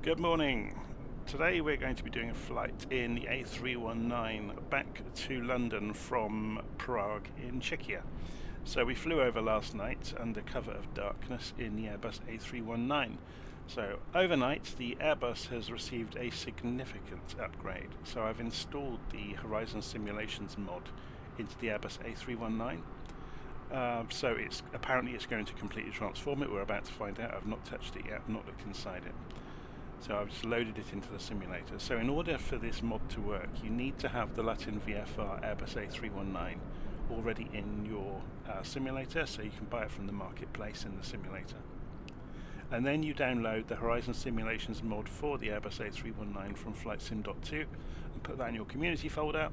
Good morning. Today we're going to be doing a flight in the A319 back to London from Prague in Czechia. So we flew over last night under cover of darkness in the Airbus A319. So overnight the Airbus has received a significant upgrade. So I've installed the Horizon Simulations mod into the Airbus A319. So apparently it's going to completely transform it. We're about to find out. I've not touched it yet, I've not looked inside it. So I've just loaded it into the simulator. So in order for this mod to work, you need to have the LVFR Airbus A319 already in your simulator, so you can buy it from the marketplace in the simulator. And then you download the Horizon Simulations mod for the Airbus A319 from FlightSim.To and put that in your community folder,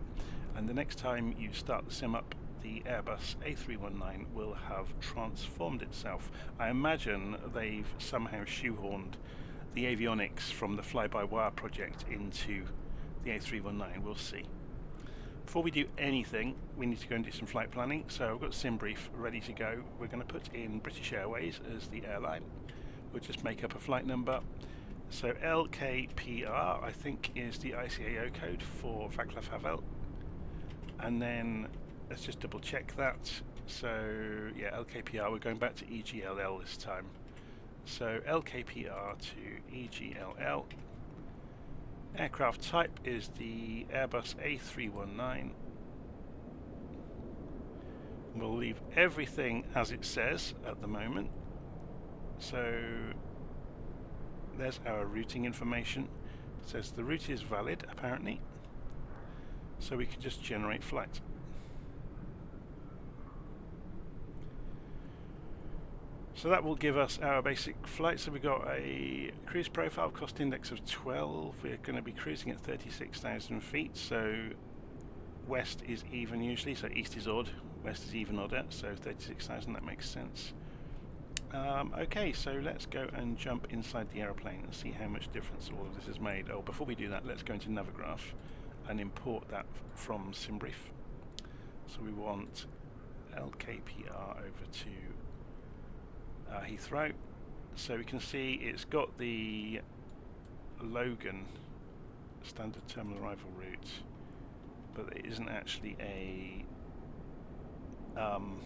and the next time you start the sim up, the Airbus A319 will have transformed itself. I imagine they've somehow shoehorned the avionics from the fly-by-wire project into the A319, we'll see. Before we do anything, we need to go and do some flight planning, so I've got Simbrief ready to go. We're going to put in British Airways as the airline. We'll just make up a flight number. So LKPR, I think, is the ICAO code for Vaclav Havel. And then, let's just double check that. So, yeah, LKPR, we're going back to EGLL this time. So LKPR to EGLL. Aircraft type is the Airbus A319. We'll leave everything as it says at the moment. So there's our routing information. It says the route is valid apparently. So we can just generate flight. So that will give us our basic flight. So we've got a cruise profile, cost index of 12. We're going to be cruising at 36,000 feet. So west is even usually, so east is odd, west is even odder, so 36,000, that makes sense. Okay, so let's go and jump inside the aeroplane and see how much difference all of this has made. Oh, before we do that, let's go into Navigraph and import that from Simbrief. So we want LKPR over to Heathrow, so we can see it's got the Logan standard terminal arrival route, but there isn't actually an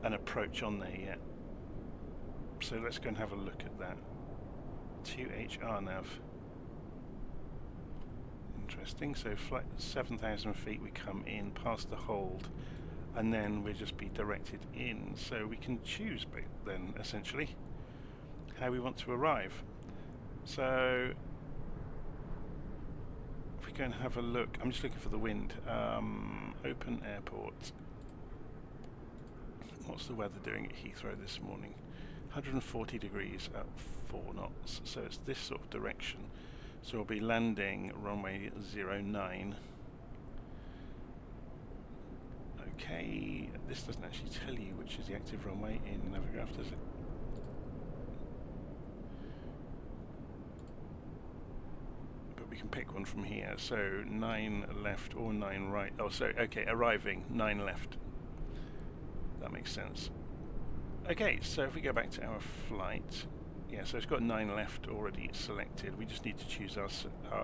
approach on there yet. So let's go and have a look at that. 2HR nav. Interesting. So flight 7,000 feet, we come in past the hold, and then we'll just be directed in, so we can choose then essentially how we want to arrive. So if we go and have a look, I'm just looking for the wind. Open airport. What's the weather doing at Heathrow this morning? 140 degrees at 4 knots, so it's this sort of direction. So we'll be landing runway 09. Okay, this doesn't actually tell you which is the active runway in Navigraph, does it? But we can pick one from here. So 9 left or 9 right. Oh, so okay, arriving 9 left. That makes sense. Okay, so if we go back to our flight, yeah, so it's got 9 left already selected. We just need to choose our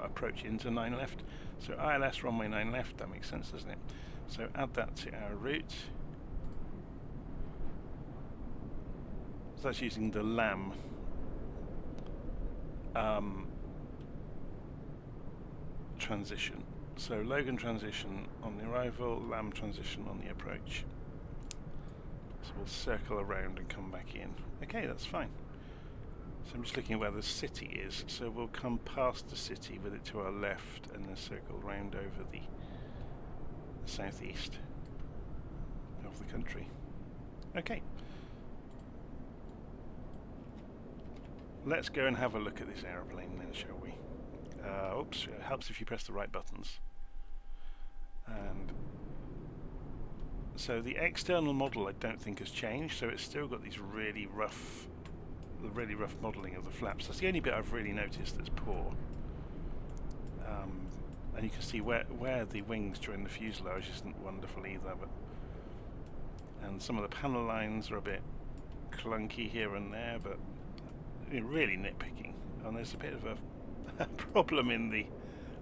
approach into 9 left. So ILS runway 9 left. That makes sense, doesn't it? So add that to our route. So that's using the LAM transition. So Logan transition on the arrival, LAM transition on the approach. So we'll circle around and come back in. Okay, that's fine. So I'm just looking at where the city is. So we'll come past the city with it to our left and then circle round over the southeast of the country. Okay. Let's go and have a look at this aeroplane then, shall we? Oops, it helps if you press the right buttons. And so the external model I don't think has changed, so it's still got these really rough modelling of the flaps. That's the only bit I've really noticed that's poor. And you can see where the wings join the fuselage isn't wonderful either, and some of the panel lines are a bit clunky here and there, but really nitpicking. And there's a bit of a problem in the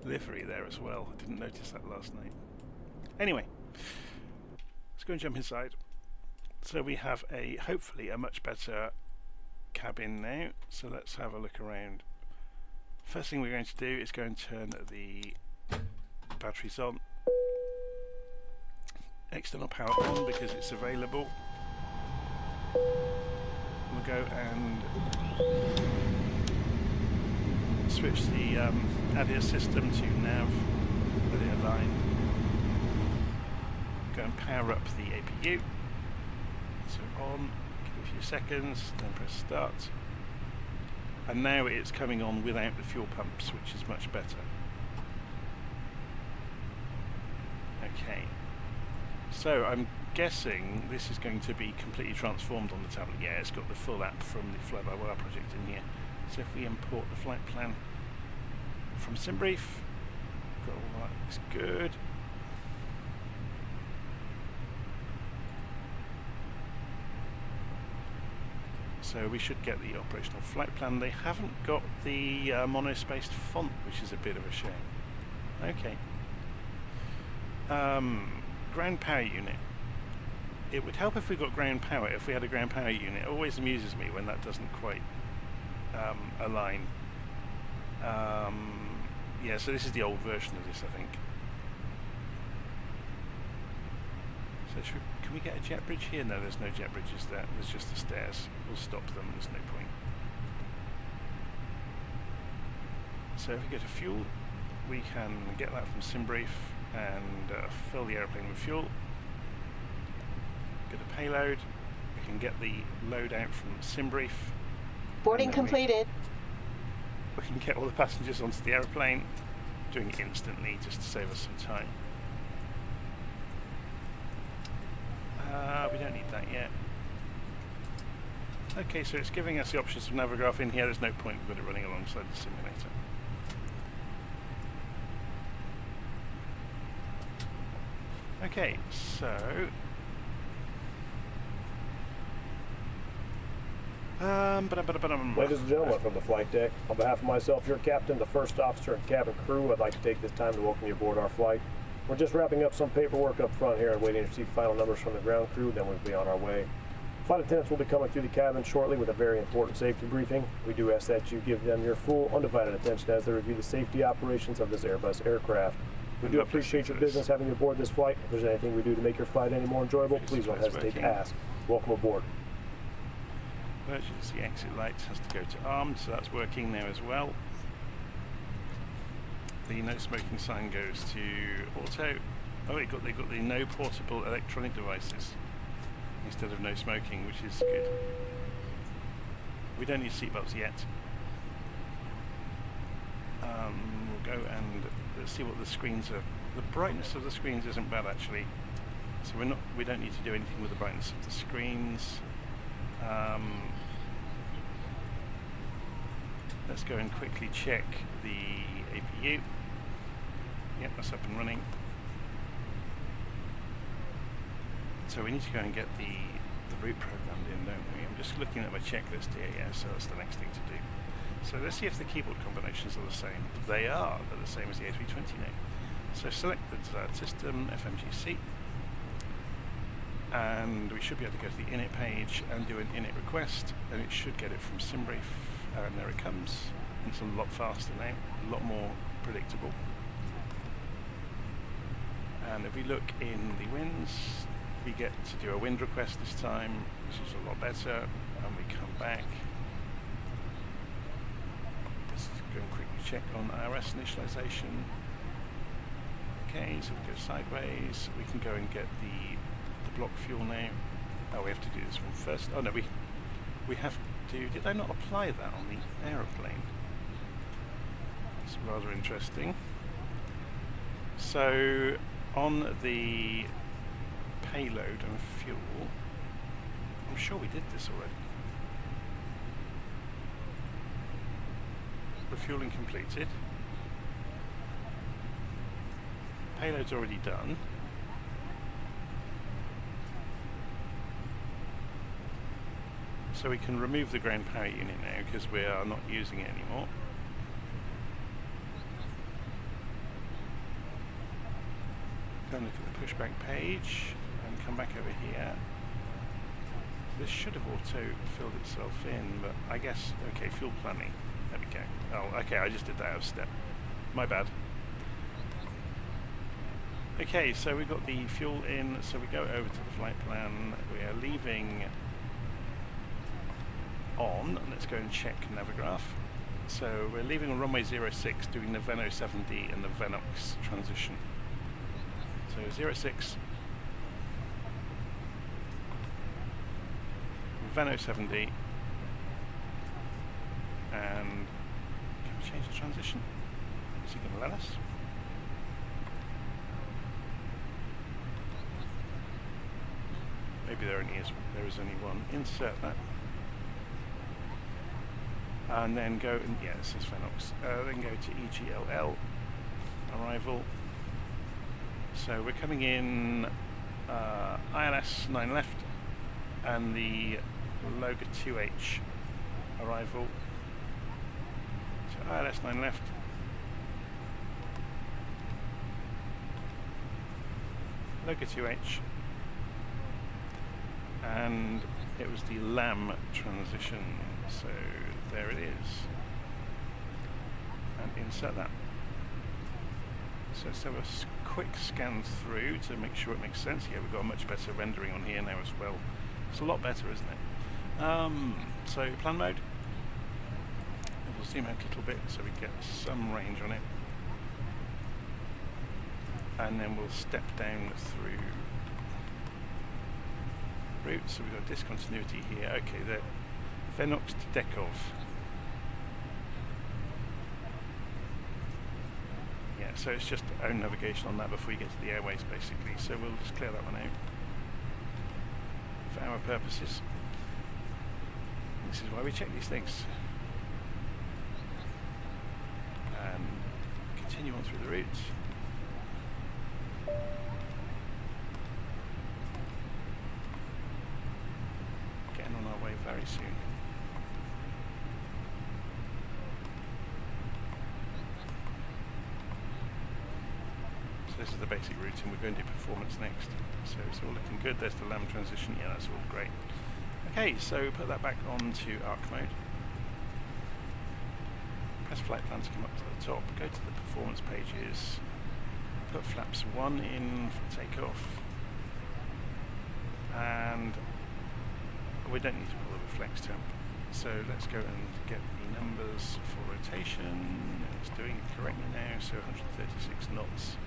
livery there as well. I didn't notice that last night. Anyway, let's go and jump inside. So we have hopefully a much better cabin now. So let's have a look around. First thing we're going to do is go and turn the batteries on. External power on because it's available. We'll go and switch the ADIA system to nav, ADIA line. Go and power up the APU. So on, give it a few seconds, then press start. And now it's coming on without the fuel pumps, which is much better. Okay. So I'm guessing this is going to be completely transformed on the tablet. Yeah, it's got the full app from the Fly-by-Wire project in here. So if we import the flight plan from Simbrief, got all that, looks good. So we should get the operational flight plan. They haven't got the monospaced font, which is a bit of a shame. Okay. Ground power unit. It would help if we got ground power, if we had a ground power unit. It always amuses me when that doesn't quite align. Yeah, so this is the old version of this, I think. So can we get a jet bridge here? No, there's no jet bridges there. There's just the stairs. We'll stop them, there's no point. So if we go to fuel, we can get that from Simbrief and fill the airplane with fuel. Get a payload. We can get the load out from Simbrief. Boarding completed. We can get all the passengers onto the airplane, doing it instantly just to save us some time. We don't need that yet. Okay, so it's giving us the options of Navigraph in here. There's no point with it running alongside the simulator. Okay, so Ladies and gentlemen from the flight deck, on behalf of myself, your captain, the first officer, and cabin crew, I'd like to take this time to welcome you aboard our flight. We're just wrapping up some paperwork up front here and waiting to receive final numbers from the ground crew, then we'll be on our way. Flight attendants will be coming through the cabin shortly with a very important safety briefing. We do ask that you give them your full, undivided attention as they review the safety operations of this Airbus aircraft. We do appreciate your business having you aboard this flight. If there's anything we do to make your flight any more enjoyable, please don't hesitate to ask. Welcome aboard. Emergency exit light has to go to armed, so that's working now as well. The no smoking sign goes to auto. Oh, they got the no portable electronic devices instead of no smoking, which is good. We don't need seatbelts yet. We'll go and let's see what the screens are. The brightness of the screens isn't bad actually, so we don't need to do anything with the brightness of the screens. Let's go and quickly check the APU. Yep, that's up and running. So we need to go and get the route programmed in, don't we? I'm just looking at my checklist here, yeah, so that's the next thing to do. So let's see if the keyboard combinations are the same. They are. They're the same as the A320 now. So select the desired system, FMGC, and we should be able to go to the init page and do an init request, and it should get it from Simbrief, and there it comes. It's a lot faster now, a lot more predictable. And if we look in the winds, we get to do a wind request this time, which is a lot better, and we come back. Let's go and quickly check on IRS initialization. Okay, so we go sideways, we can go and get the block fuel now. Oh, we have to do this one first. Oh no, we have to, did I not apply that on the aeroplane? It's rather interesting. So on the payload and fuel, I'm sure we did this already. Refueling completed. Payload's already done. So we can remove the ground power unit now because we are not using it anymore. Go and look at the pushback page and come back over here. This should have auto-filled itself in, but I guess, okay, fuel planning. There we go. Oh, okay, I just did that out of step. My bad. Okay, so we've got the fuel in, so we go over to the flight plan. We are leaving on. Let's go and check Navigraph. So we're leaving on runway 06, doing the Veno 7D and the Venox transition. So 06, Veno 7D, and can we change the transition? Is he going to let us? Maybe there is only one. Insert that. And then go, and yeah, this is Venox. Then go to EGLL, arrival. So we're coming in ILS 9 left, and the Loga 2H arrival. So ILS 9 left. Loga 2H. And it was the LAM transition, so there it is. And insert that. So let's have a quick scan through to make sure it makes sense. Yeah, we've got a much better rendering on here now as well. It's a lot better, isn't it? So plan mode. We'll zoom out a little bit so we get some range on it. And then we'll step down through route. So we've got discontinuity here. Okay, the Venox to Dekov. Yeah, so it's just own navigation on that before you get to the airways, basically. So we'll just clear that one out for our purposes. This is why we check these things. And continue on through the route. Getting on our way very soon. So this is the basic routing. We're going to do performance next. So it's all looking good. There's the LAM transition. Yeah, that's all great. Okay, so put that back onto ARC mode. Press flight plan to come up to the top. Go to the performance pages. Put flaps 1 in for takeoff. And we don't need to bother with flex temp. So let's go and get the numbers for rotation. It's doing it correctly now, so 136 knots.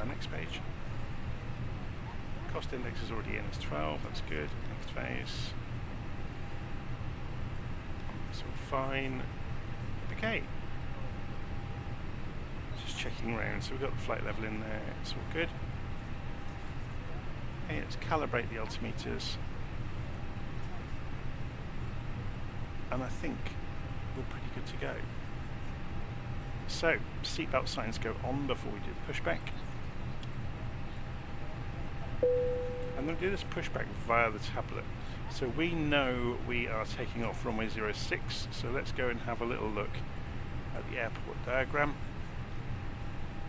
Next page. Cost index is already in as 12, that's good. Next phase. It's all fine. Okay. Just checking around. So we've got the flight level in there, it's all good. Okay, let's calibrate the altimeters. And I think we're pretty good to go. So, seatbelt signs go on before we do the pushback. I'm going to do this pushback via the tablet. So we know we are taking off runway 06, so let's go and have a little look at the airport diagram.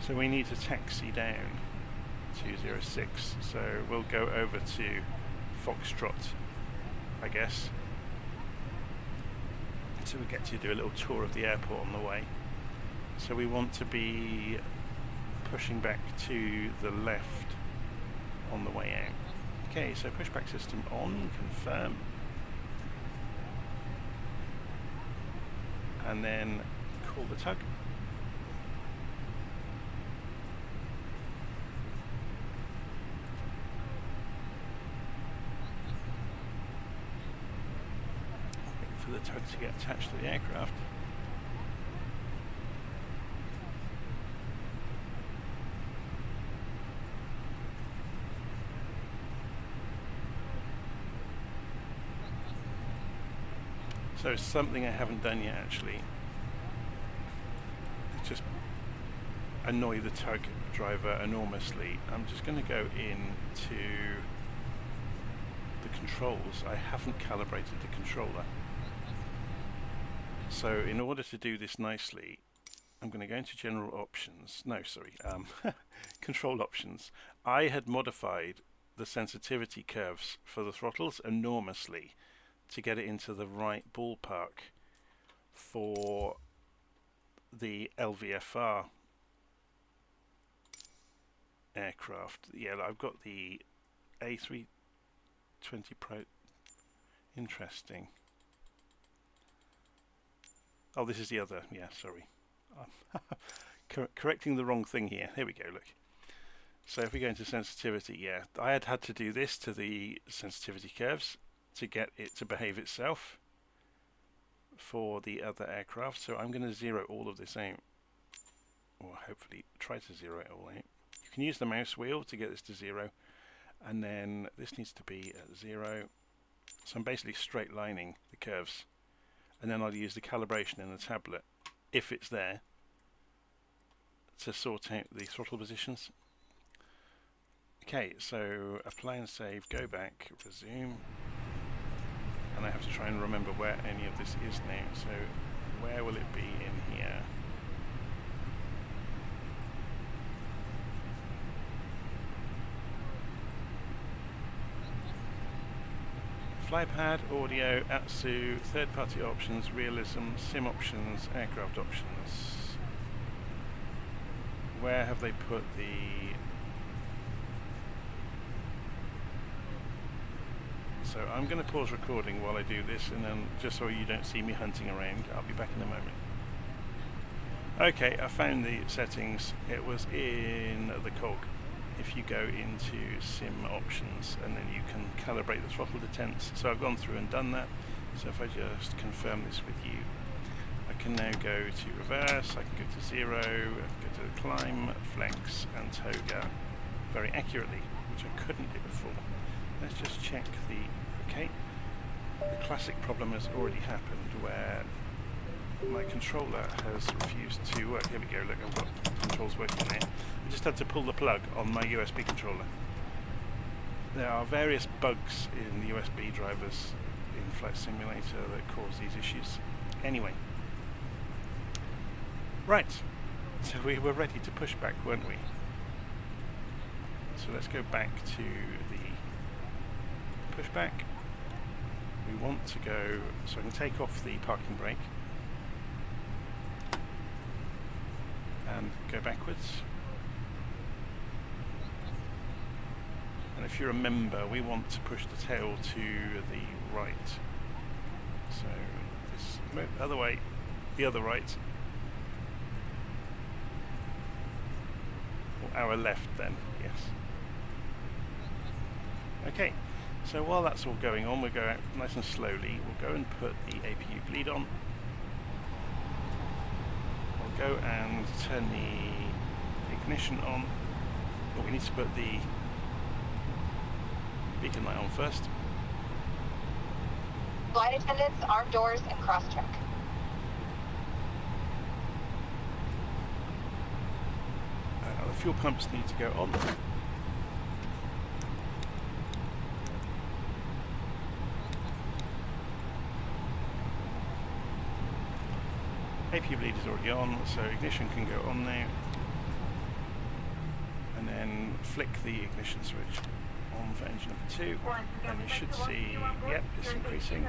So we need to taxi down to 06, so we'll go over to Foxtrot, I guess. So we get to do a little tour of the airport on the way. So we want to be pushing back to the left on the way out. Okay, so pushback system on, confirm. And then call the tug. Wait for the tug to get attached to the aircraft. So it's something I haven't done yet, actually. Just annoy the tug driver enormously. I'm just going to go into the controls, I haven't calibrated the controller. So in order to do this nicely, I'm going to go into General Options. No, sorry, Control Options. I had modified the sensitivity curves for the throttles enormously to get it into the right ballpark for the LVFR aircraft. Yeah, I've got the A320 Pro. Interesting. Oh, this is the other. Yeah, sorry. Correcting the wrong thing here. Here we go, look. So if we go into sensitivity, yeah, I had to do this to the sensitivity curves to get it to behave itself for the other aircraft. So I'm going to zero all of this out, or hopefully try to zero it all out. You can use the mouse wheel to get this to 0, and then this needs to be at 0. So I'm basically straight lining the curves, and then I'll use the calibration in the tablet, if it's there, to sort out the throttle positions. Okay, so apply and save, go back, resume, and I have to try and remember where any of this is now. So where will it be in here? Flypad, audio, ATSU, third-party options, realism, sim options, aircraft options. Where have they put the... So I'm going to pause recording while I do this, and then just so you don't see me hunting around, I'll be back in a moment. Okay, I found the settings. It was in the cog. If you go into sim options, and then you can calibrate the throttle detents. So I've gone through and done that. So if I just confirm this with you, I can now go to reverse, I can go to 0, I can go to climb, flex and toga very accurately, which I couldn't do before. Let's just check the... Okay, the classic problem has already happened where my controller has refused to work. Here we go, look, I've got controls working there. I just had to pull the plug on my USB controller. There are various bugs in the USB drivers in Flight Simulator that cause these issues. Anyway. Right, so we were ready to push back, weren't we? So let's go back to the pushback. We want to go, so I can take off the parking brake and go backwards. And if you remember, we want to push the tail to the right. So this, other way, the other right. Or our left then, yes. Okay, so while that's all going on, we'll go out nice and slowly. We'll go and put the APU bleed on. We'll go and turn the ignition on. But we need to put the beacon light on first. Flight attendants, arm doors, and cross-check. The fuel pumps need to go on. APU bleed is already on, so ignition can go on now. And then flick the ignition switch on for engine number 2, and you should see, yep, it's increasing.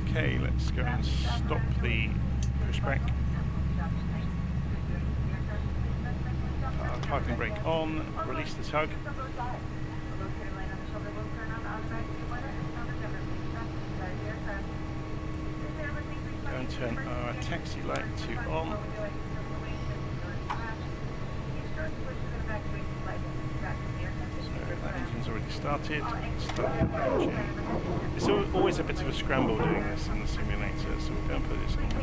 Okay, let's go and stop the pushback. Parking brake on, release the tug. Go and turn our taxi light to on. So that engine's already started. Start engine. It's always a bit of a scramble doing this in the simulator, so we're going to put this into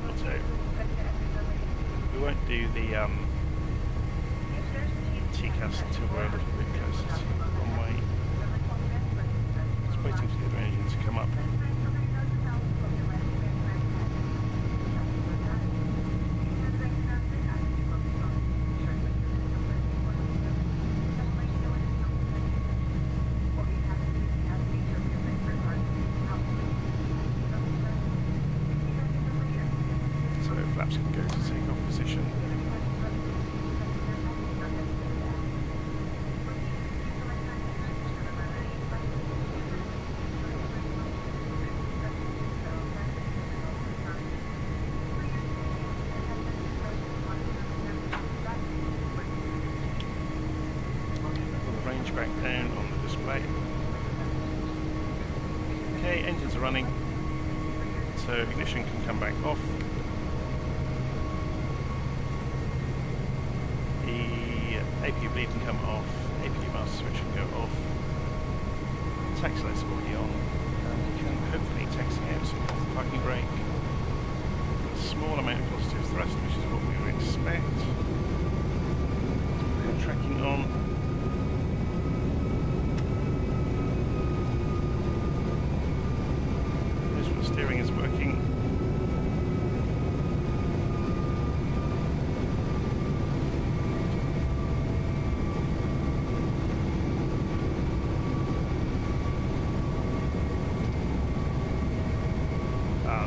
auto. We won't do the TCAS until we're a little bit closer to the runway. Just waiting for the other engine to come up. Flaps can go to take-off position. Pull the range back down on the display. Okay, engines are running, so ignition can come back off. APU bleed can come off, APU master switch can go off, taxi lights are already on, and we can hopefully taxi out, so off the parking brake. A small amount of positive thrust, which is what we would expect. Head tracking on. Visual steering is working.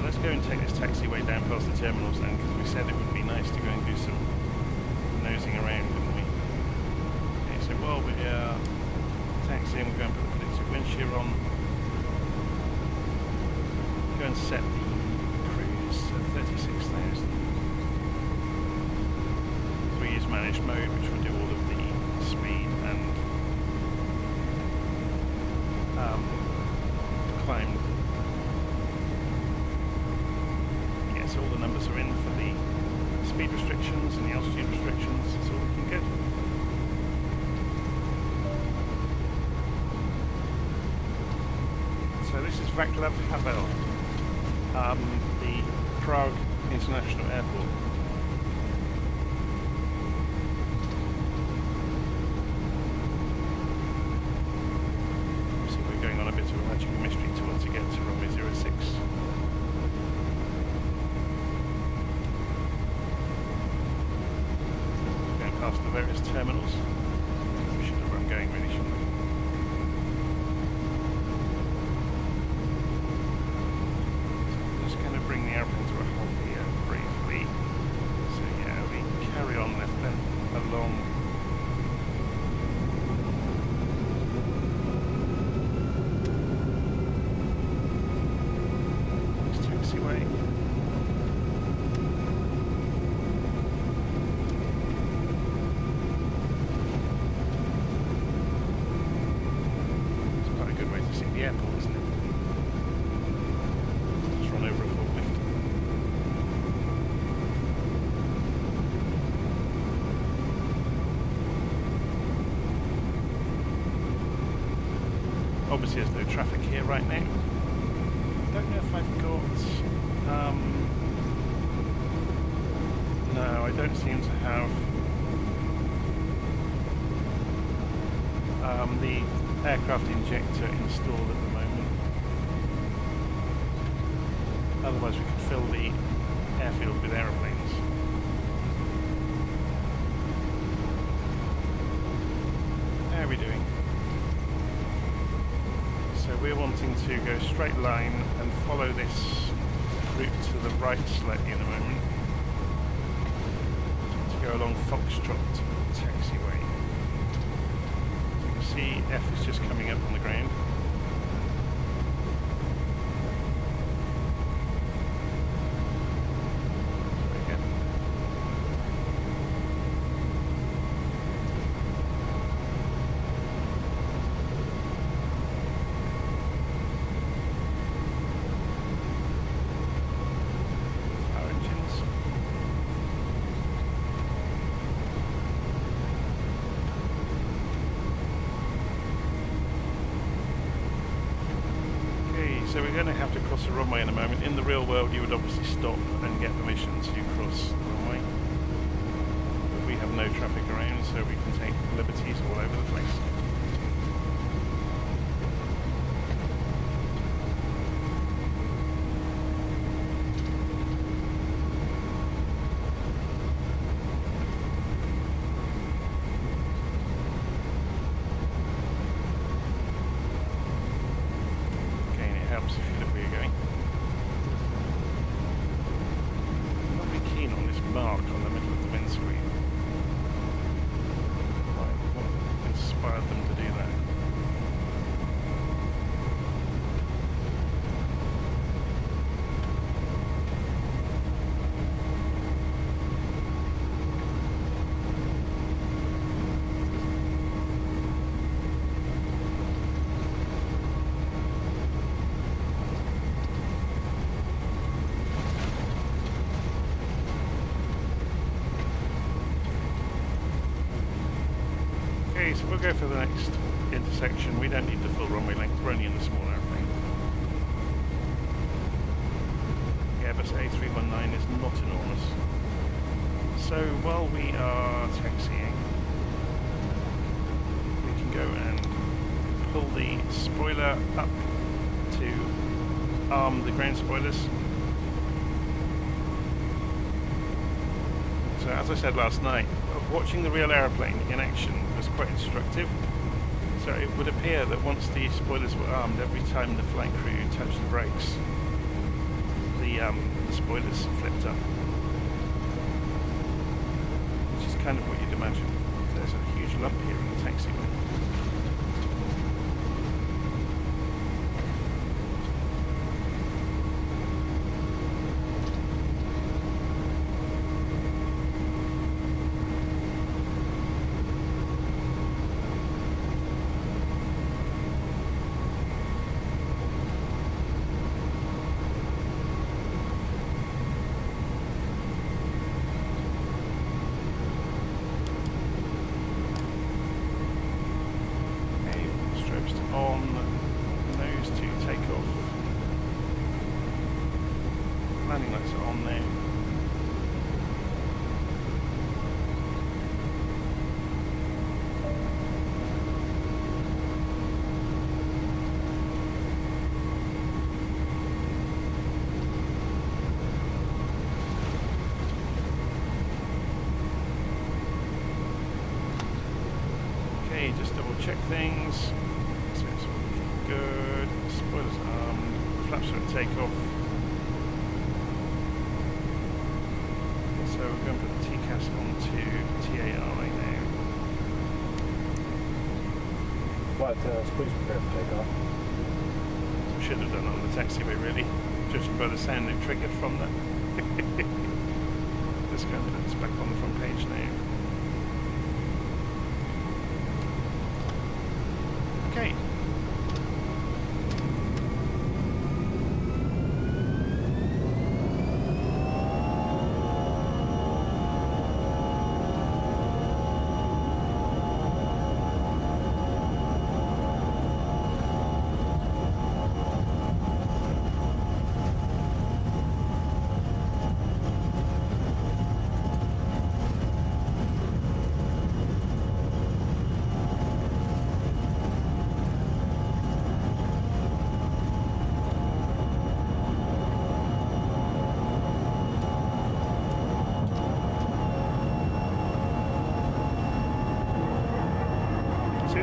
Let's go and take this taxiway down past the terminals then, because we said it would be nice to go and do some nosing around, didn't we? Okay, so while we are taxiing, we're going to put the predictive wind shear on. Go and set the cruise at 36,000. So we use managed mode, which will do all of the speed and climb. So all the numbers are in for the speed restrictions and the altitude restrictions. It's all looking good. So this is Vaclav Havel, the Prague International Airport. So we're going on a bit of a magical mystery tour to get to runway 06. Past the various terminals. We should know where I'm going really, shouldn't we? So I'm just going to bring the airplane to a halt here briefly. So yeah, we carry on left then along. This taxiway. The airport, isn't it? Just run over a forklift. Obviously there's no traffic here right now. I don't know if I've got... no, I don't seem to have the aircraft injector installed at the moment. Otherwise we could fill the airfield with aeroplanes. How are we doing? So we're wanting to go straight line and follow this route to the right slightly in a moment. To go along Foxtrot taxiway. See, F is just coming up on the ground. Again. Flower engines. we're going to have to cross the runway in a moment. In the real world, you would obviously stop and get permission to cross the runway. But we have no traffic around, so we can take liberties all over the place. If you look where you're going. I'm not very keen on this mark on the middle of the windscreen. What inspired them to do that? So we'll go for the next intersection. We don't need the full runway length, we're only in the small airplane. The Airbus A319 is not enormous. So while we are taxiing, we can go and pull the spoiler up to arm the ground spoilers. So as I said last night, watching the real airplane in action was quite instructive. So it would appear that once the spoilers were armed, every time the flight crew touched the brakes, the spoilers flipped up. Which is kind of what you'd imagine. There's a huge lump here in the taxiway. On, nose to take off. Landing lights are on there. Okay, just double check things. Good. Spoilers armed. Flaps are at takeoff. So we're going to put the TCAS onto TAR right now. Flight attendants, please prepare for takeoff. Should have done on the taxiway, really, judging by the sound it triggered from that. Let's go and put this back on the front page now. Okay.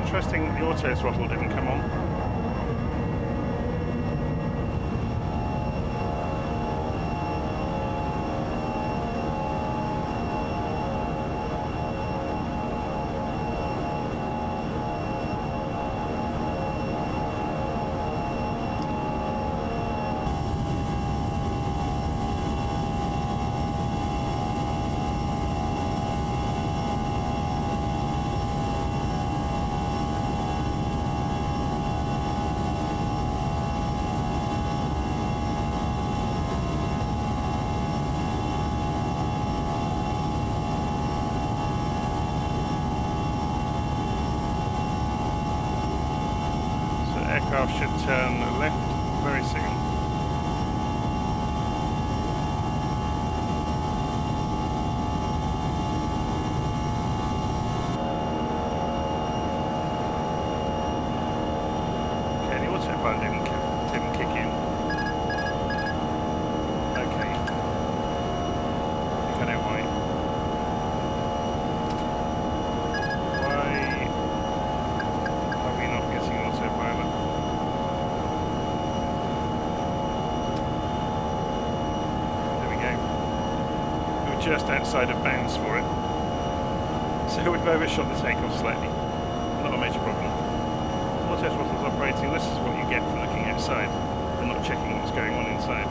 Interesting, the auto throttle didn't come on. Aircraft should turn left very soon. just outside of bounds for it. So we've overshot the takeoff slightly. Not a major problem. Auto throttle's operating. This is what you get for looking outside and not checking what's going on inside.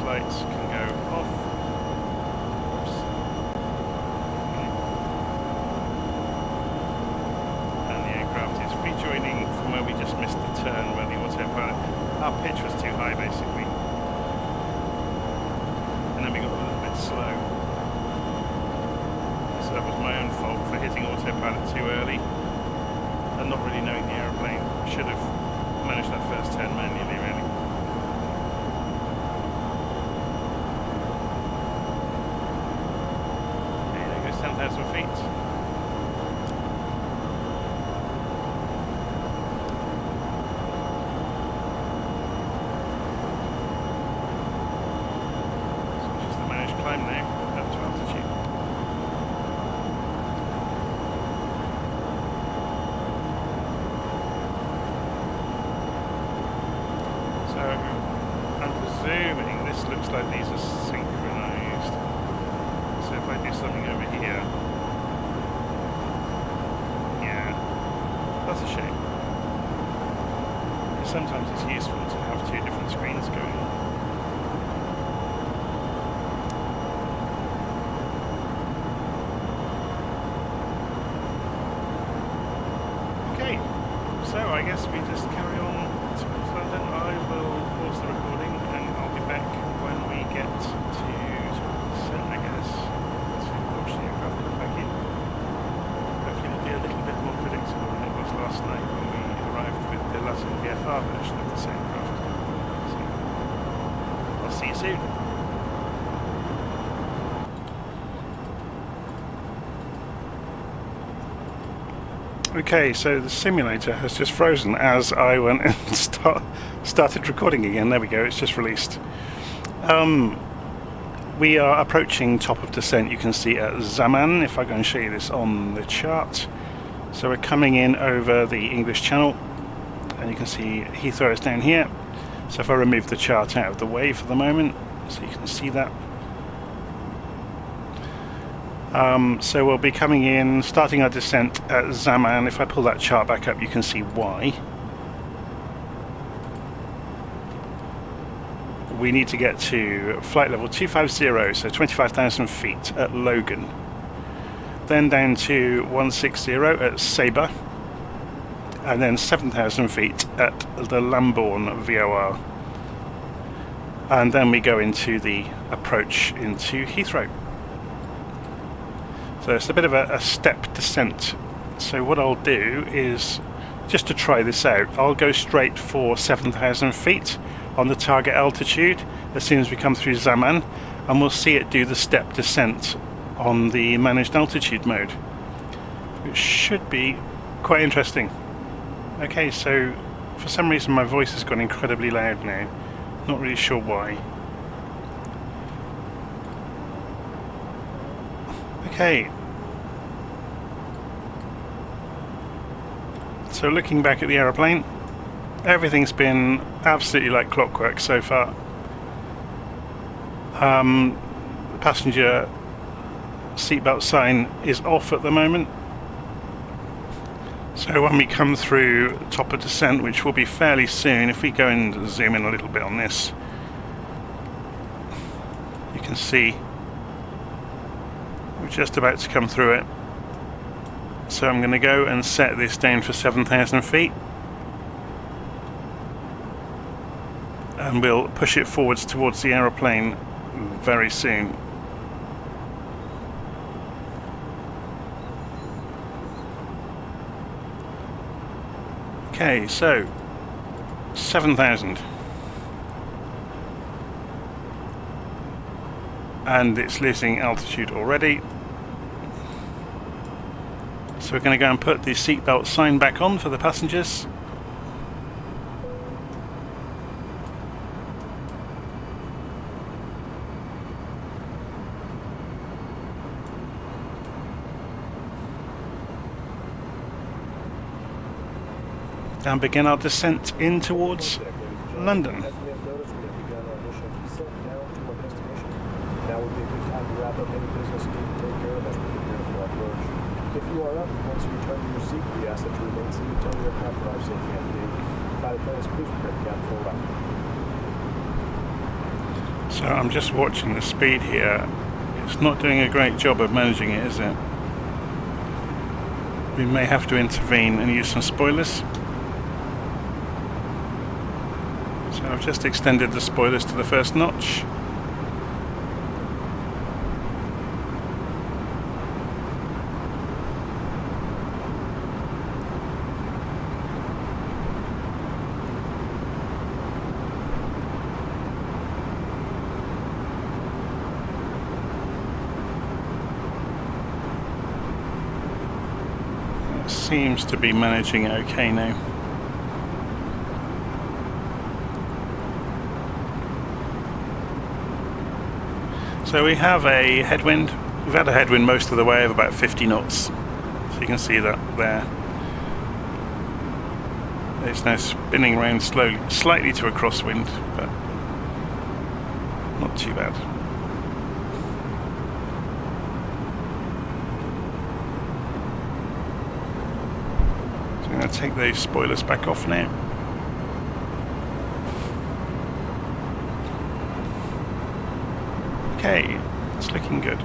Lights can go off. Oops. And the aircraft is rejoining from where we just missed the turn where the autopilot. Our pitch was too high basically. And then we got a little bit slow. So that was my own fault for hitting autopilot too early and not really knowing the aeroplane. Should have managed that first turn manually really. Like these are synchronized. So if I do something over here, yeah, that's a shame. Because sometimes it's useful to have two different screens going on. Okay, so I guess we just carry on towards London. I will pause the recording and I'll be back when we get to descent, I guess, to watch the aircraft come back in. Hopefully it'll be a little bit more predictable than it was last night when we arrived with the LVFR version of this aircraft. So, I'll see you soon. Okay, so the simulator has just frozen as I went and started recording again. There we go, it's just released. We are approaching top of descent, you can see at Zaman, if I go and show you this on the chart. So we're coming in over the English Channel, and you can see Heathrow is down here. So if I remove the chart out of the way for the moment, so you can see that. So we'll be coming in, starting our descent at Zaman. If I pull that chart back up, you can see why. We need to get to flight level 250, so 25,000 feet at Logan. Then down to 160 at Sabre, and then 7,000 feet at the Lambourne VOR. And then we go into the approach into Heathrow. So it's a bit of a step descent. So what I'll do is, just to try this out, I'll go straight for 7,000 feet on the target altitude as soon as we come through Zaman, and we'll see it do the step descent on the managed altitude mode, which should be quite interesting. Okay, so for some reason my voice has gone incredibly loud now, not really sure why. Okay, so looking back at the aeroplane, everything's been absolutely like clockwork so far. The passenger seatbelt sign is off at the moment. So when we come through top of descent, which will be fairly soon, if we go and zoom in a little bit on this, you can see we're just about to come through it. So I'm going to go and set this down for 7,000 feet. and we'll push it forwards towards the aeroplane very soon. Okay, so 7,000. And it's losing altitude already. So we're going to go and put the seatbelt sign back on for the passengers. And begin our descent in towards London. Now would be a good time to wrap up any business you need to take care of as we prepare for our approach. If you are up, once you return to your seat, we ask that you remain seated until the aircraft arrives safely on the gate. Pilot plans, please prepare the cabin for arrival. So I'm just watching the speed here. It's not doing a great job of managing it, is it? We may have to intervene and use some spoilers. So I've just extended the spoilers to the first notch. Seems to be managing okay now. So we have a headwind. We've had a headwind most of the way of about 50 knots. So you can see that there. It's now spinning around slowly, slightly to a crosswind, but not too bad. I'm going to take those spoilers back off now. Okay, it's looking good.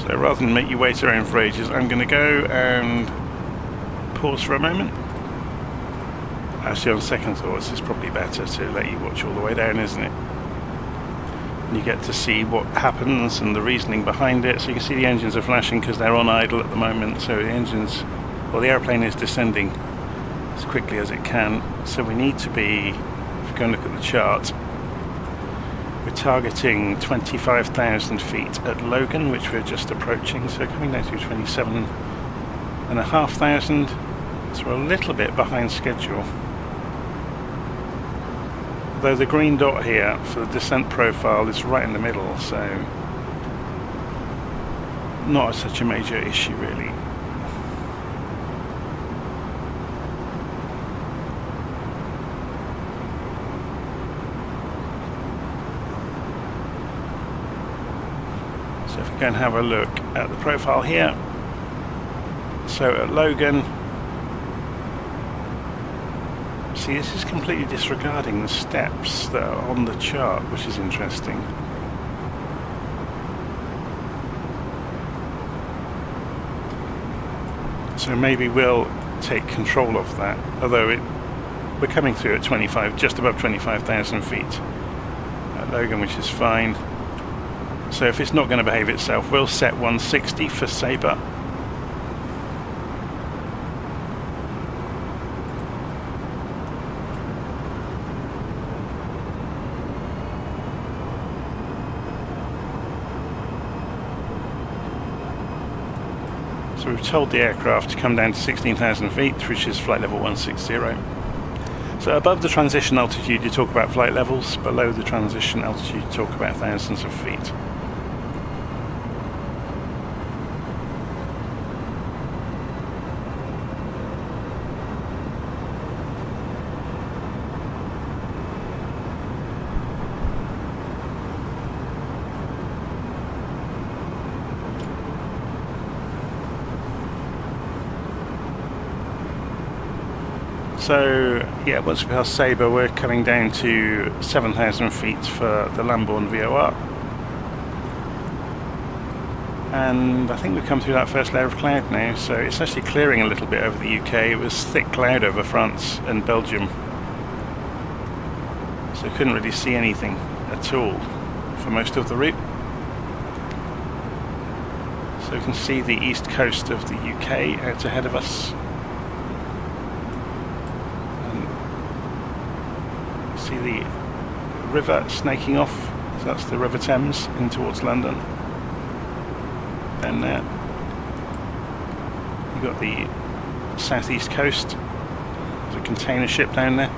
So rather than make you wait around for ages, I'm going to go and pause for a moment. Actually, on second thoughts, it's probably better to let you watch all the way down, isn't it? You get to see what happens and the reasoning behind it. So you can see the engines are flashing because they're on idle at the moment. So the engines, well, the airplane is descending as quickly as it can. So we need to be, if you go and look at the chart, we're targeting 25,000 feet at Logan, which we're just approaching. So coming down to 27,500. So we're a little bit behind schedule. Though the green dot here for the descent profile is right in the middle, so not such a major issue really. So if we go and have a look at the profile here, so at Logan, see, this is completely disregarding the steps that are on the chart, which is interesting. So maybe we'll take control of that, although we're coming through at 25, just above 25,000 feet at Logan, which is fine. So if it's not going to behave itself, we'll set 160 for Sabre. So we've told the aircraft to come down to 16,000 feet, which is flight level 160. So above the transition altitude you talk about flight levels, below the transition altitude you talk about thousands of feet. So yeah, once we pass Sabre, we're coming down to 7,000 feet for the Lambourne VOR. And I think we've come through that first layer of cloud now, so it's actually clearing a little bit over the UK. It was thick cloud over France and Belgium, so couldn't really see anything at all for most of the route. So we can see the east coast of the UK out ahead of us. And see the river snaking off, so that's the River Thames in towards London. And you've got the southeast coast, there's a container ship down there.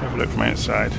Have a look from outside.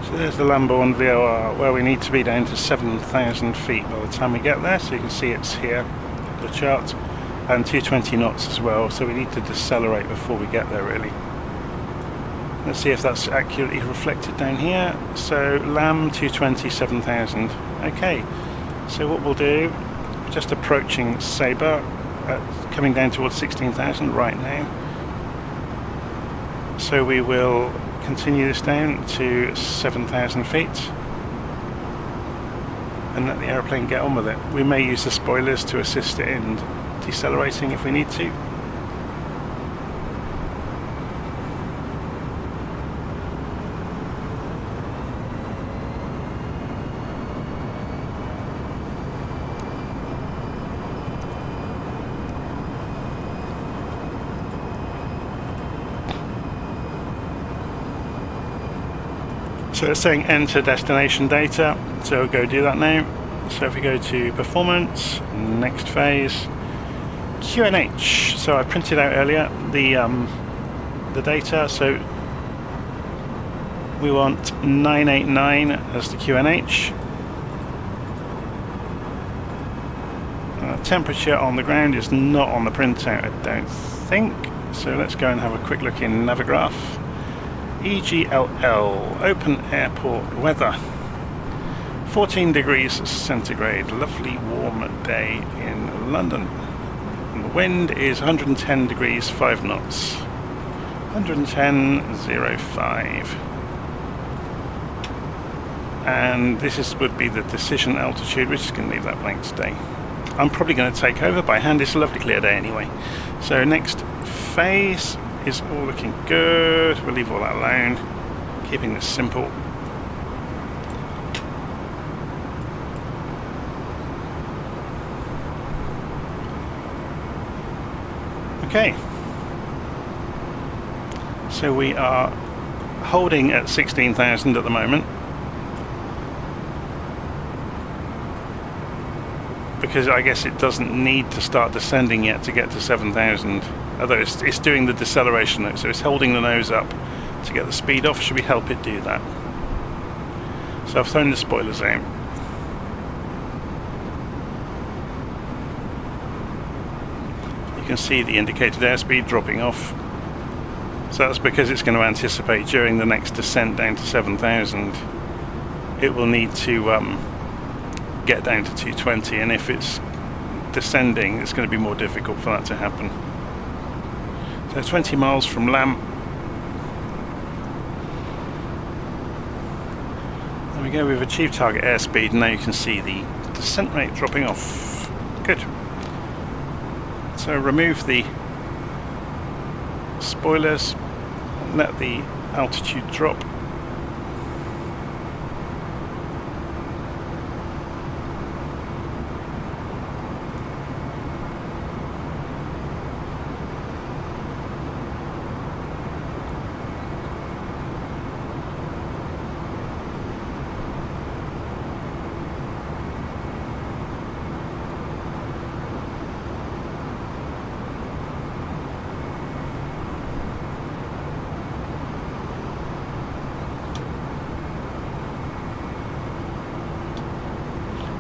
So there's the Lamborn VOR, where we need to be down to 7,000 feet by the time we get there, so you can see it's here, the chart, and 220 knots as well, so we need to decelerate before we get there really. Let's see if that's accurately reflected down here. So LAM 220, 7,000. Okay, so what we'll do, just approaching Sabre, coming down towards 16,000 right now. So we will continue this down to 7,000 feet and let the aeroplane get on with it. We may use the spoilers to assist it in decelerating if we need to. So it's saying enter destination data, so we'll go do that now. So if we go to performance, next phase, QNH. So I printed out earlier the data, so we want 989 as the QNH. Temperature on the ground is not on the printout, I don't think. So let's go and have a quick look in Navigraph. EGLL, open airport weather, 14 degrees centigrade, lovely warm day in London. And the wind is 110 degrees 5 knots, 110.05. And this would be the decision altitude. We're just going to leave that blank today. I'm probably going to take over by hand. It's a lovely clear day anyway. So next phase is all looking good. We'll leave all that alone, keeping this simple. Okay, so we are holding at 16,000 at the moment, because I guess it doesn't need to start descending yet to get to 7,000. Although it's doing the deceleration, so it's holding the nose up to get the speed off. Should we help it do that? So I've thrown the spoilers out. You can see the indicated airspeed dropping off. So that's because it's going to anticipate during the next descent down to 7,000, it will need to get down to 220, and if it's descending, it's going to be more difficult for that to happen. So 20 miles from Lam. There we go, we've achieved target airspeed, and now you can see the descent rate dropping off. Good. So remove the spoilers, let the altitude drop.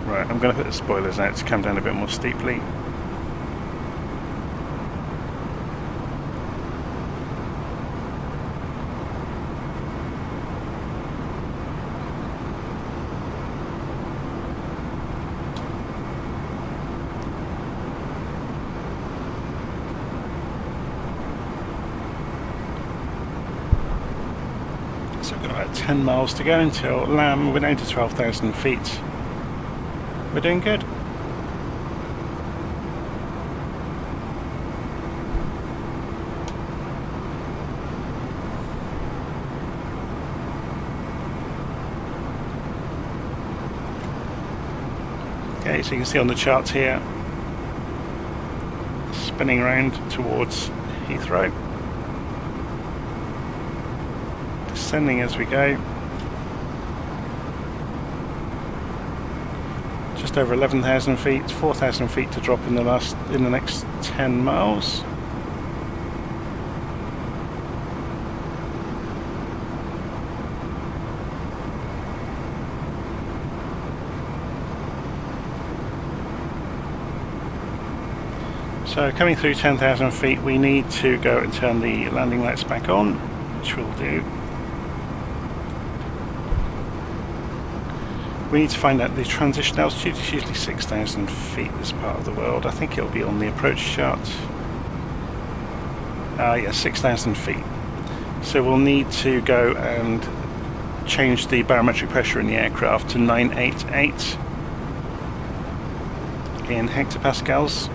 Right, I'm going to put the spoilers out to come down a bit more steeply. So we've got about 10 miles to go until Lam. We're down to 12,000 feet. We're doing good. Okay, so you can see on the charts here, spinning around towards Heathrow, descending as we go. Just over 11,000 feet, 4,000 feet to drop in the next 10 miles. So coming through 10,000 feet, we need to go and turn the landing lights back on, which we'll do. We need to find out the transition altitude. It's usually 6,000 feet this part of the world. I think it'll be on the approach chart. Yeah, 6,000 feet. So we'll need to go and change the barometric pressure in the aircraft to 988 in hectopascals.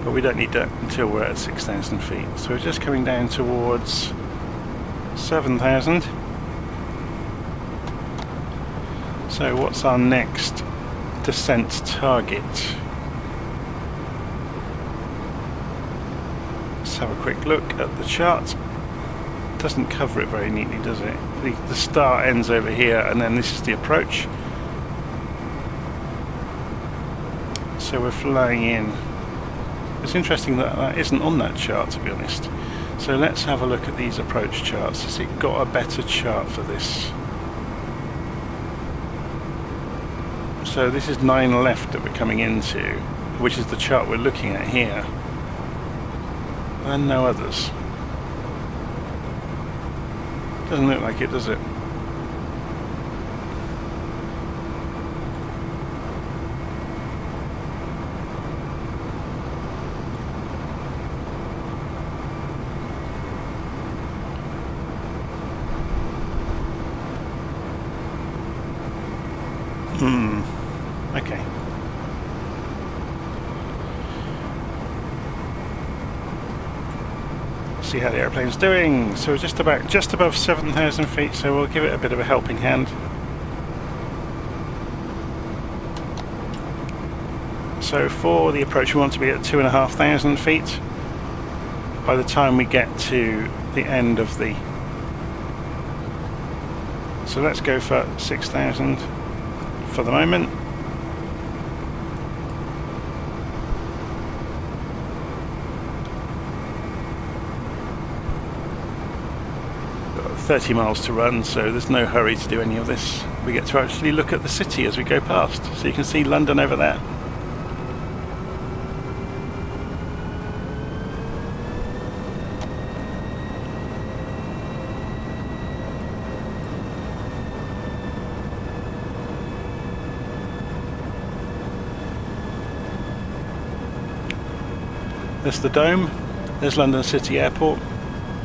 But we don't need that until we're at 6,000 feet. So we're just coming down towards 7,000. So what's our next descent target? Let's have a quick look at the chart. Doesn't cover it very neatly, does it? The star ends over here, and then this is the approach. So we're flying in. It's interesting that that isn't on that chart, to be honest. So let's have a look at these approach charts. Has it got a better chart for this? So this is 9 left that we're coming into, which is the chart we're looking at here. And no others. Doesn't look like it, does it? Okay. See how the airplane's doing. So we're just above 7,000 feet, so we'll give it a bit of a helping hand. So for the approach we want to be at 2,500 feet by the time we get to the end of the... So let's go for 6,000 for the moment. 30 miles to run, so there's no hurry to do any of this. We get to actually look at the city as we go past, so you can see London over there. There's the dome, there's London City Airport,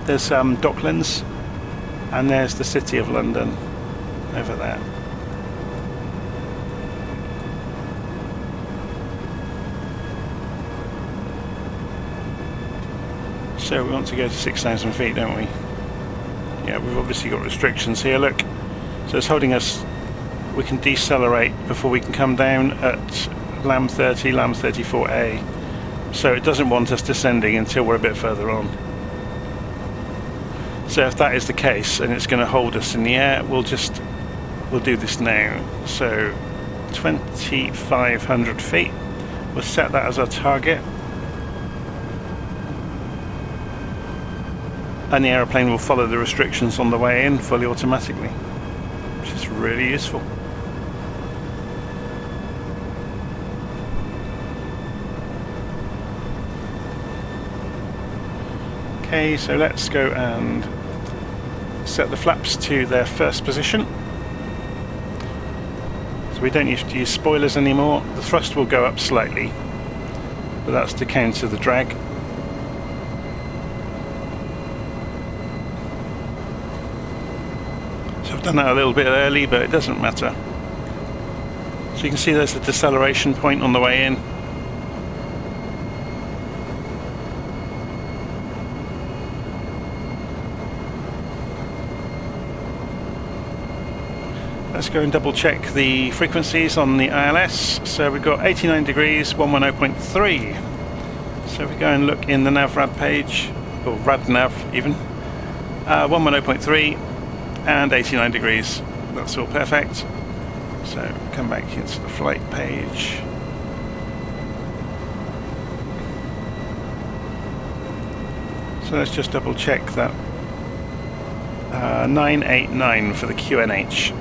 there's Docklands, and there's the City of London over there. So we want to go to 6,000 feet, don't we? Yeah, we've obviously got restrictions here, look. So it's holding us, we can decelerate before we can come down at LAM 30, LAM 34A. So it doesn't want us descending until we're a bit further on. So if that is the case and it's going to hold us in the air, we'll do this now. So 2,500 feet, we'll set that as our target. And the aeroplane will follow the restrictions on the way in fully automatically, which is really useful. Okay, so let's go and set the flaps to their first position. So we don't have to use spoilers anymore. The thrust will go up slightly, but that's to counter the drag. So I've done that a little bit early, but it doesn't matter. So you can see there's the deceleration point on the way in. Let's go and double check the frequencies on the ILS. So we've got 89 degrees, 110.3. So if we go and look in the Navigraph page, or RadNav even, 110.3 and 89 degrees. That's all perfect. So come back into the flight page. So let's just double check that. 989 for the QNH.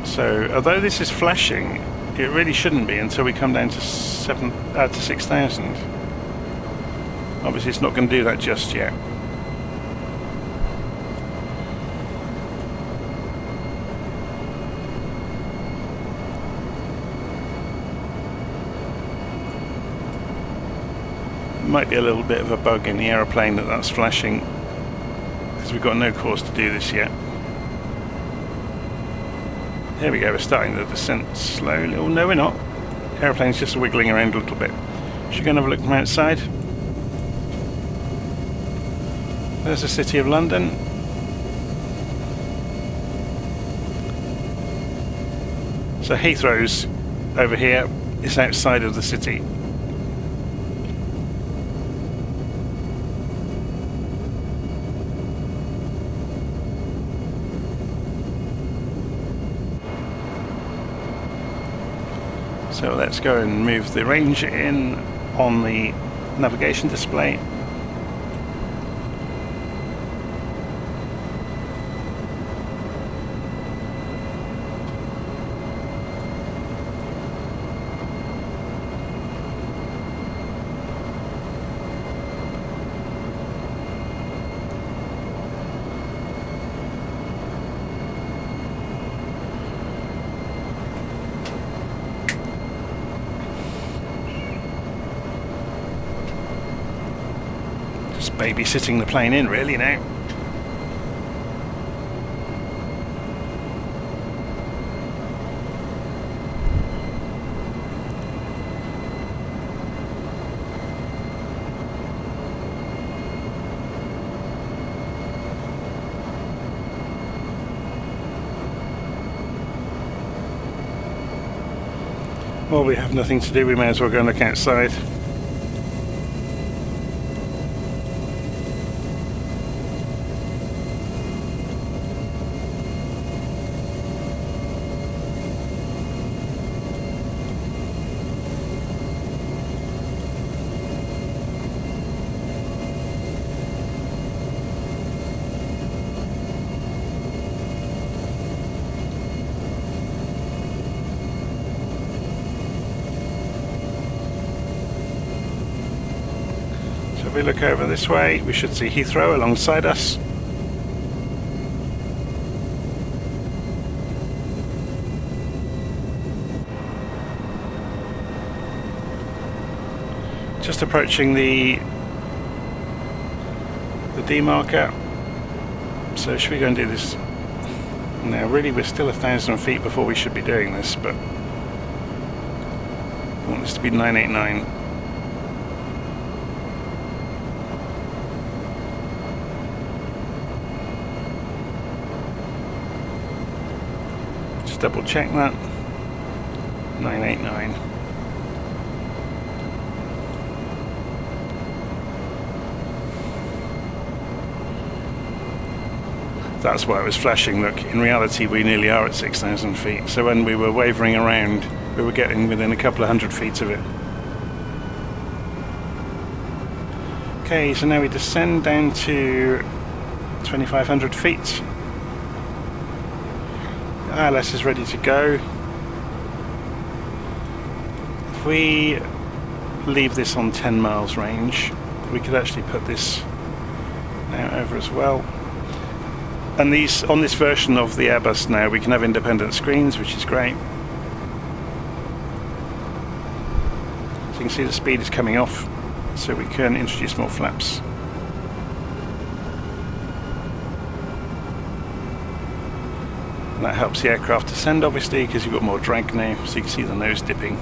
So although this is flashing, it really shouldn't be until we come down to 6,000. Obviously it's not going to do that just yet. Might be a little bit of a bug in the aeroplane that's flashing, because we've got no course to do this yet. Here we go, we're starting the descent slowly. Oh no, we're not. The aeroplane's just wiggling around a little bit. Should we go and have a look from outside? There's the City of London. So Heathrow's over here, it's outside of the city. So let's go and move the range in on the navigation display. Babysitting the plane in really now. Well, we have nothing to do, we may as well go and look outside. If we look over this way, we should see Heathrow alongside us. just approaching the demarker. So should we go and do this? No, really we're still 1,000 feet before we should be doing this, but I want this to be 989. Just double check that. 989. That's why it was flashing. Look, in reality we nearly are at 6,000 feet. So when we were wavering around, we were getting within a couple of hundred feet of it. Okay, so now we descend down to 2,500 feet. ILS is ready to go. If we leave this on 10 miles range, we could actually put this now over as well. And these, on this version of the Airbus now, we can have independent screens, which is great. So you can see the speed is coming off, so we can introduce more flaps. And that helps the aircraft descend, obviously, because you've got more drag now, so you can see the nose dipping.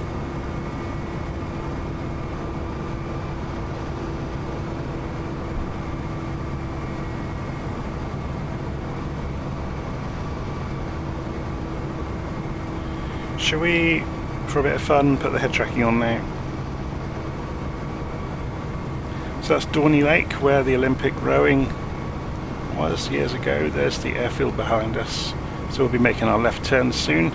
Shall we, for a bit of fun, put the head tracking on now? So that's Dorney Lake, where the Olympic rowing was years ago. There's the airfield behind us. So we'll be making our left turn soon.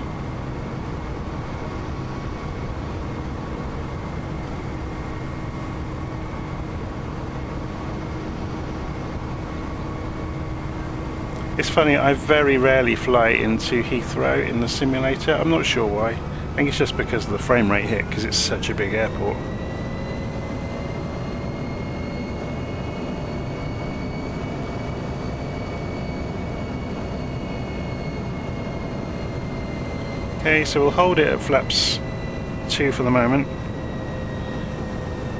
It's funny, I very rarely fly into Heathrow in the simulator. I'm not sure why. I think it's just because of the frame rate hit, because it's such a big airport. Okay, so we'll hold it at flaps 2 for the moment.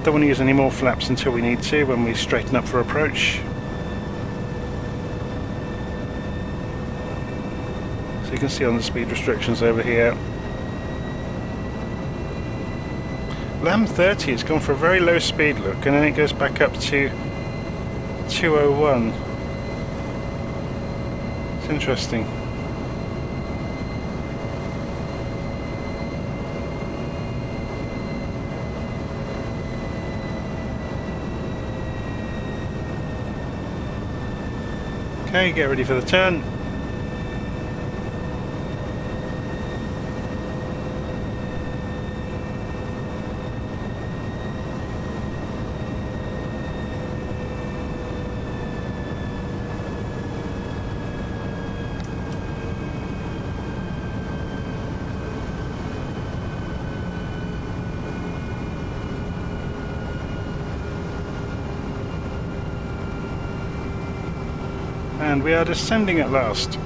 Don't want to use any more flaps until we need to when we straighten up for approach. You can see on the speed restrictions over here. LAM 30 has gone for a very low speed, look, and then it goes back up to 201. It's interesting. Okay, get ready for the turn. And we are descending at last.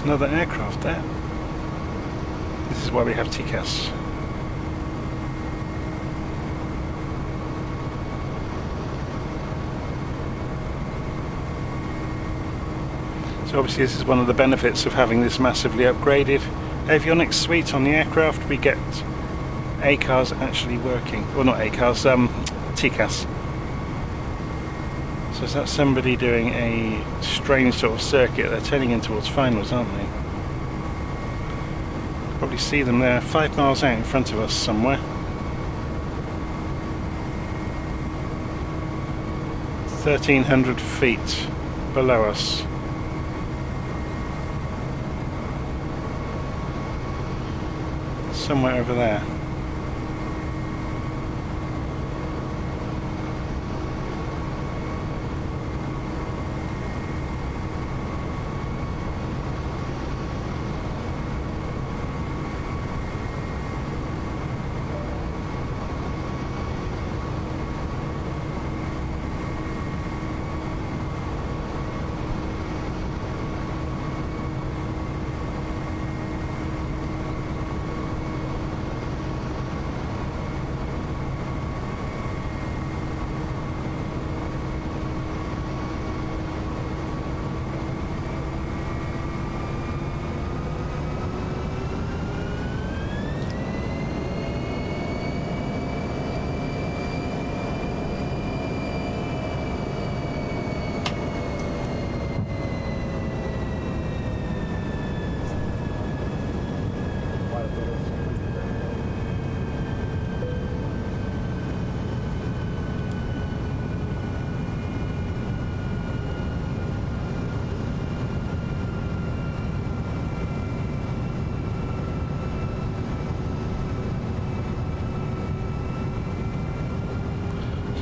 Another aircraft there. This is why we have TCAS. So obviously this is one of the benefits of having this massively upgraded avionics suite on the aircraft. We get ACARS actually working. Well, not ACARS, TCAS. So is that somebody doing a strange sort of circuit? They're turning in towards finals, aren't they? Probably see them there, 5 miles out in front of us somewhere. 1,300 feet below us. Somewhere over there.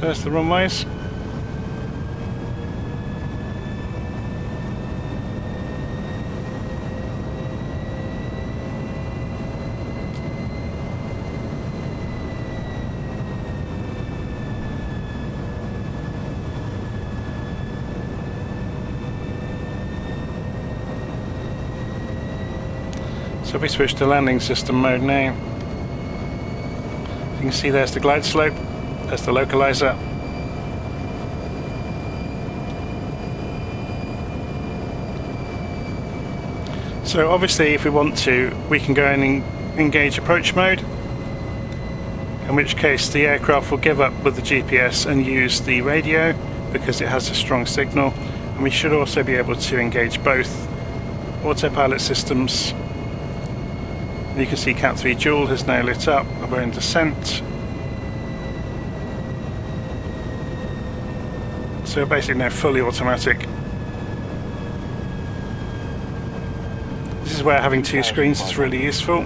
there's the runways. So we switch to landing system mode now. You can see there's the glide slope, there's the localizer. So obviously if we want to, we can go and engage approach mode, in which case the aircraft will give up with the GPS and use the radio because it has a strong signal, and we should also be able to engage both autopilot systems. And you can see Cat 3 Dual has now lit up and we're in descent. So basically now fully automatic. This is where having two screens is really useful.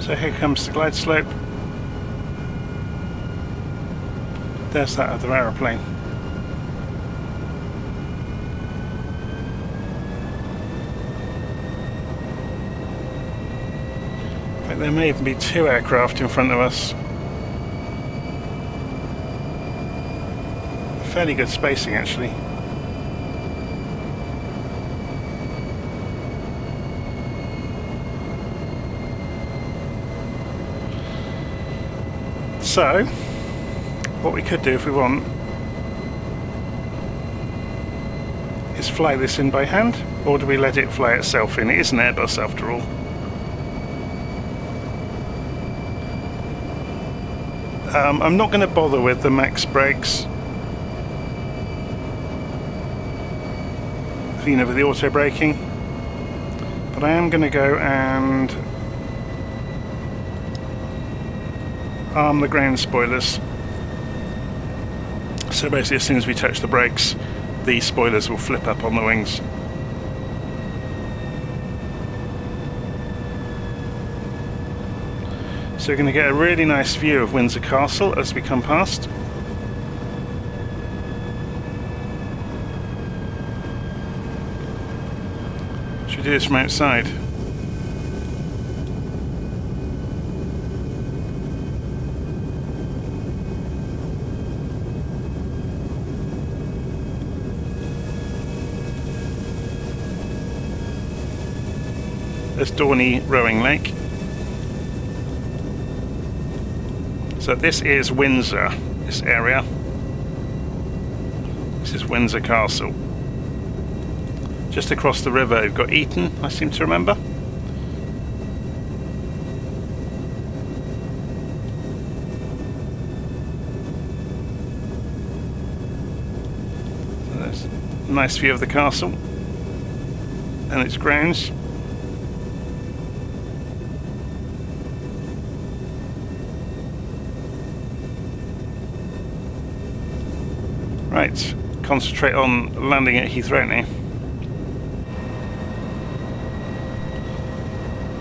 So here comes the glide slope. There's that other aeroplane. There may even be two aircraft in front of us. Fairly good spacing actually. So, what we could do if we want is fly this in by hand, or do we let it fly itself in? It is an Airbus after all. I'm not going to bother with the max brakes, you know, with the auto braking, but I am going to go and arm the ground spoilers. So basically as soon as we touch the brakes, the spoilers will flip up on the wings. So we're going to get a really nice view of Windsor Castle as we come past. Should we do this from outside? There's Dorney Rowing Lake. So this is Windsor, this area. This is Windsor Castle. Just across the river we've got Eton, I seem to remember. So there's a nice view of the castle and its grounds. Right, concentrate on landing at Heathrow now.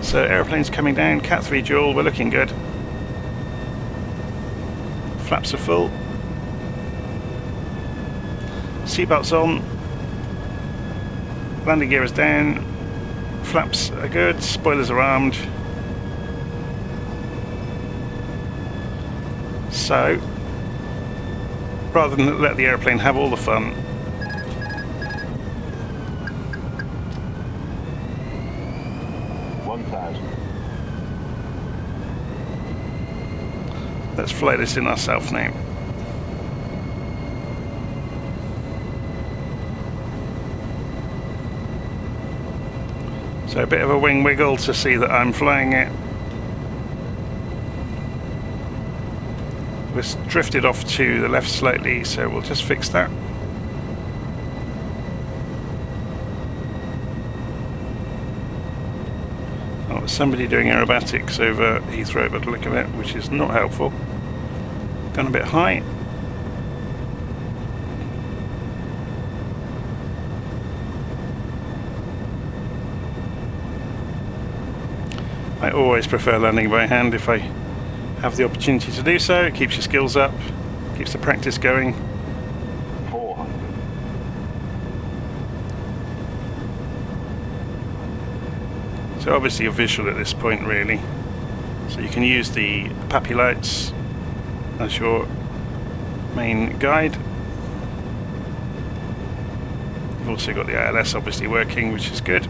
So aeroplanes coming down, Cat 3 Dual, we're looking good. Flaps are full. Seatbelts on. Landing gear is down. Flaps are good, spoilers are armed. So, rather than let the airplane have all the fun, let's fly this in ourselves now. So a bit of a wing wiggle to see that I'm flying it. We're drifted off to the left slightly, so we'll just fix that. Oh, there's somebody doing aerobatics over Heathrow by the look of it, which is not helpful. Gone a bit high. I always prefer landing by hand if I have the opportunity to do so. It keeps your skills up. Keeps the practice going. 400. So obviously you're visual at this point really. So you can use the PAPI lights as your main guide. You've also got the ALS obviously working, which is good.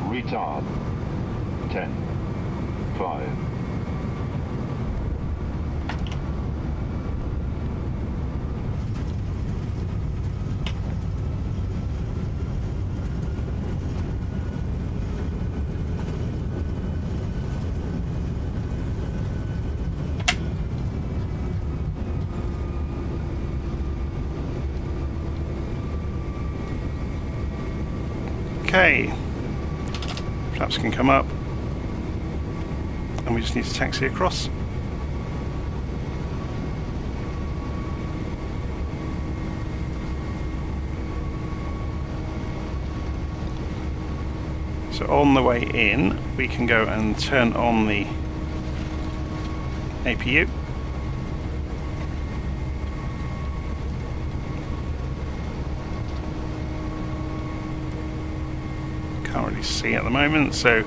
Retard. 10, 5. Okay. Flaps can come up, and we just need to taxi across. So on the way in, we can go and turn on the APU. Can't really see at the moment, so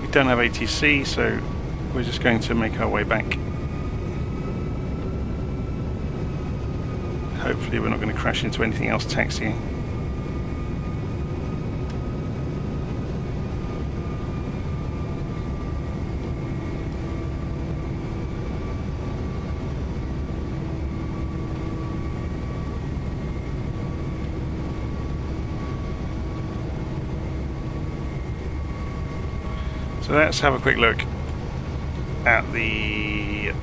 we don't have ATC, so we're just going to make our way back. Hopefully we're not going to crash into anything else taxiing. So let's have a quick look at the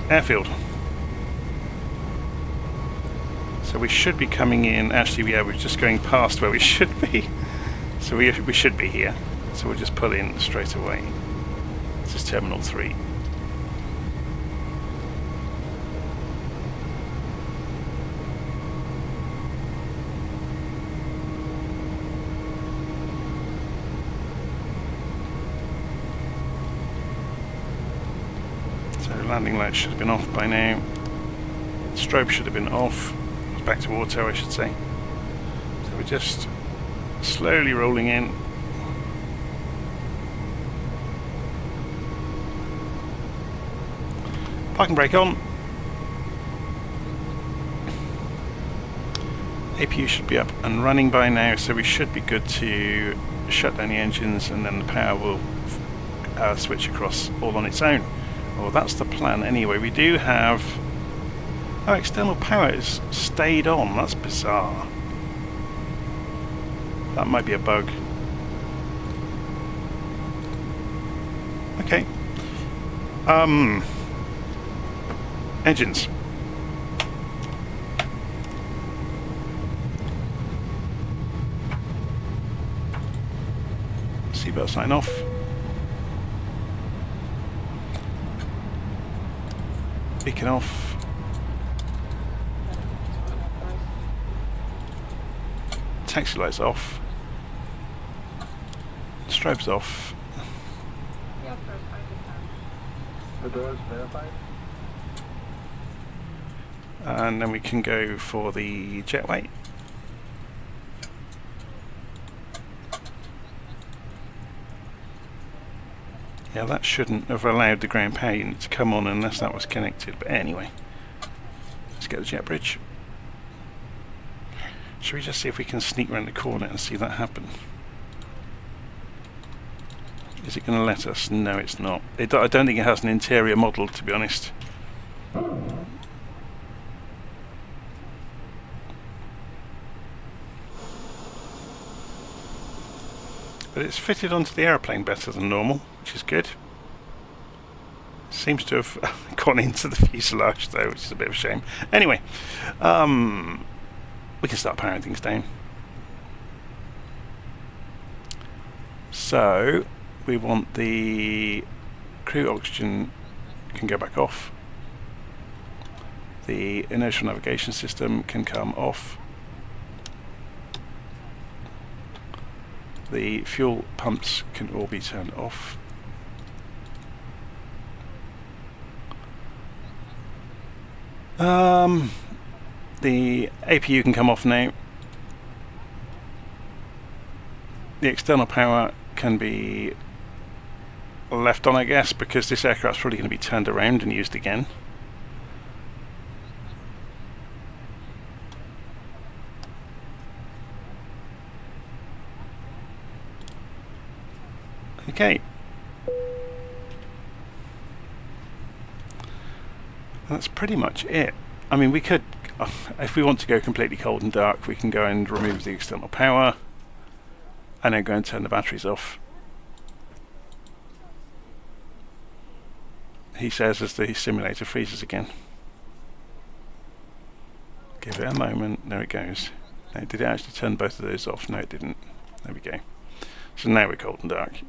airfield. So we should be coming in, actually yeah, we're just going past where we should be. So we should be here. So we'll just pull in straight away. This is Terminal 3. Landing light should have been off by now. Strobe should have been off. Back to auto, I should say. So we're just slowly rolling in. Parking brake on. APU should be up and running by now, so we should be good to shut down the engines, and then the power will switch across all on its own. Well, that's the plan anyway. We do have... Oh, external power is stayed on. That's bizarre. That might be a bug. Okay. Engines. Seatbelt sign off. Beacon off. Taxi lights off. Strobes off. The doors verified. And then we can go for the jetway. Yeah, that shouldn't have allowed the ground power unit to come on unless that was connected. But anyway, let's get the jet bridge. Should we just see if we can sneak around the corner and see that happen? Is it going to let us? No, it's not. I don't think it has an interior model, to be honest. But it's fitted onto the aeroplane better than normal, which is good. Seems to have gone into the fuselage though, which is a bit of a shame. Anyway, we can start powering things down. So we want the crew oxygen can go back off. The inertial navigation system can come off. The fuel pumps can all be turned off. The APU can come off now. The external power can be left on, I guess, because this aircraft's probably going to be turned around and used again. Okay. That's pretty much it. I mean, we could, if we want to go completely cold and dark, we can go and remove the external power and then go and turn the batteries off. He says as the simulator freezes again. Give it a moment. There it goes. Now, did it actually turn both of those off? No, it didn't. There we go. So now we're cold and dark.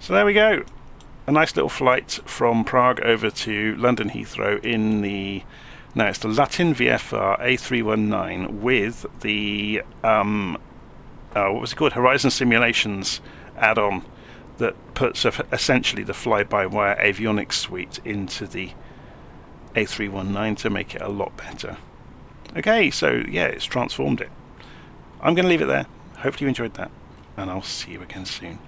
So there we go. A nice little flight from Prague over to London Heathrow in the, now it's the LVFR A319 with the, what was it called? Horizon Simulations add-on that puts essentially the fly-by-wire avionics suite into the A319 to make it a lot better. Okay, so yeah, it's transformed it. I'm going to leave it there. Hopefully you enjoyed that, and I'll see you again soon.